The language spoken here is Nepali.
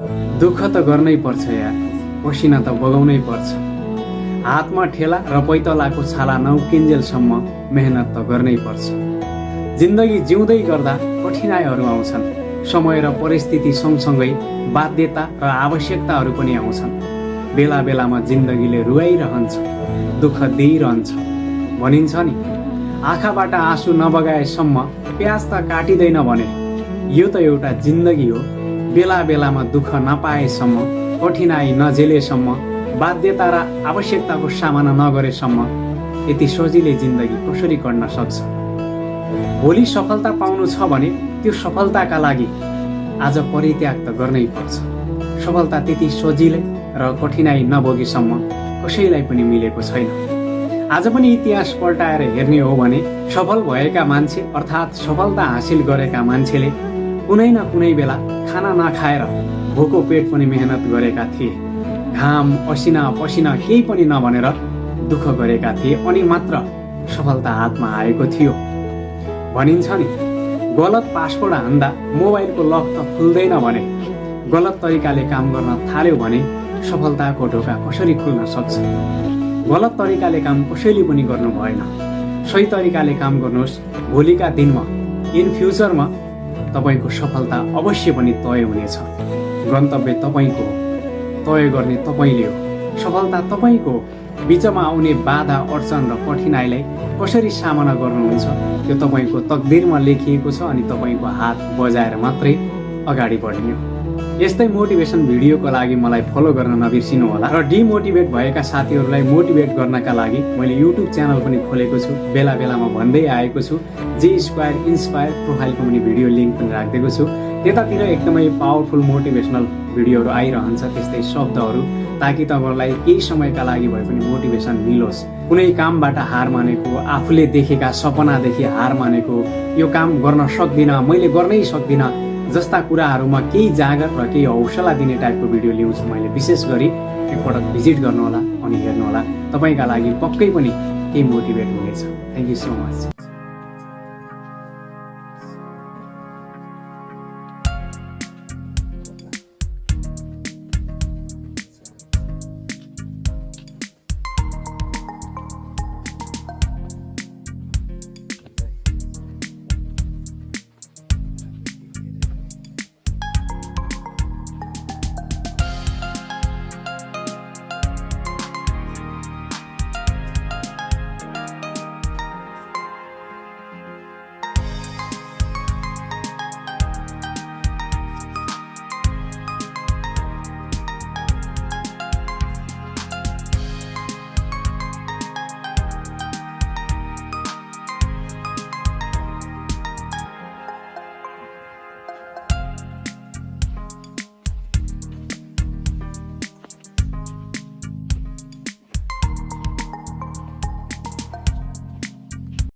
दुःख त गर्नै पर्छ यार, पसिना त बगाउनै पर्छ। हातमा ठेला र पैतलाको छाला नउकिन्जेलसम्म मेहनत त गर्नै पर्छ। जिन्दगी जिउँदै गर्दा कठिनाइहरू आउँछन्। समय र परिस्थिति सँगसँगै बाध्यता र आवश्यकताहरू पनि आउँछन्। बेला बेलामा जिन्दगीले रुवाइरहन्छ, दुःख दिइरहन्छ। भनिन्छ नि, आँखाबाट आँसु नबगाएसम्म प्याज त काटिँदैन भने। यो त एउटा जिन्दगी हो। बेला बेलामा दुःख नपाएसम्म, कठिनाइ नझेलेसम्म, बाध्यता र आवश्यकताको सामना नगरेसम्म यति सजिलै जिन्दगी कसरी कट्न सक्छ? भोलि सफलता पाउनु छ भने त्यो सफलताका लागि आज परित्याग त गर्नै पर्छ। सफलता त्यति सजिलै र कठिनाइ नभोगेसम्म कसैलाई पनि मिलेको छैन। आज पनि इतिहास पल्टाएर हेर्ने हो भने सफल भएका मान्छे अर्थात् सफलता हासिल गरेका मान्छेले कुनै न कुनै बेला खाना नखाएर भोको पेट पनि मेहनत गरेका थिए। घाम असिना पसिना केही पनि नभनेर दुःख गरेका थिए अनि मात्र सफलता हातमा आएको थियो। भनिन्छ नि, गलत पासवर्ड हान्दा मोबाइलको लक त खुल्दैन भने गलत तरिकाले काम गर्न थाल्यो भने सफलताको ढोका कसरी खुल्न सक्छ? गलत तरिकाले काम कसैले पनि गर्नु भएन। सही तरिकाले काम गर्नुहोस्। भोलिका दिनमा इन फ्युचरमा तपाईको सफलता अवश्य पनि तय हुनेछ। गन्तव्य तपाईको हो, तय गर्ने तपाईले हो, सफलता तपाईको हो। बिचमा आउने बाधा अडचन र कठिनाइलाई कसरी सामना गर्नुहुन्छ त्यो तपाईको तकदिरमा लेखिएको छ अनि तपाईको हात बजाएर मात्रै अगाडि बढ्ने हो। यस्तै मोटिभेसन भिडियोको लागि मलाई फलो गर्न नबिर्सिनु होला र डिमोटिभेट भएका साथीहरूलाई मोटिभेट गर्नका लागि मैले युट्युब च्यानल पनि खोलेको छु। बेला बेलामा भन्दै आएको छु। जे स्क्वायर इन्स्पायर प्रोफाइलको पनि भिडियो लिङ्क पनि राखिदिएको छु। त्यतातिर एकदमै पावरफुल मोटिभेसनल भिडियोहरू आइरहन्छ, त्यस्तै शब्दहरू, ताकि तपाईँलाई केही समयका लागि भए पनि मोटिभेसन मिलोस्। कुनै कामबाट हार मानेको, आफूले देखेका सपनादेखि हार मानेको, यो काम गर्न सक्दिनँ, मैले गर्नै सक्दिनँ जस्ता कुराहरूमा केही जागर र केही हौसला दिने टाइपको भिडियो ल्याउँछु मैले। विशेष गरी एकपटक भिजिट गर्नुहोला अनि हेर्नुहोला, तपाईँका लागि पक्कै पनि केही मोटिभेट हुनेछ। Thank you so much.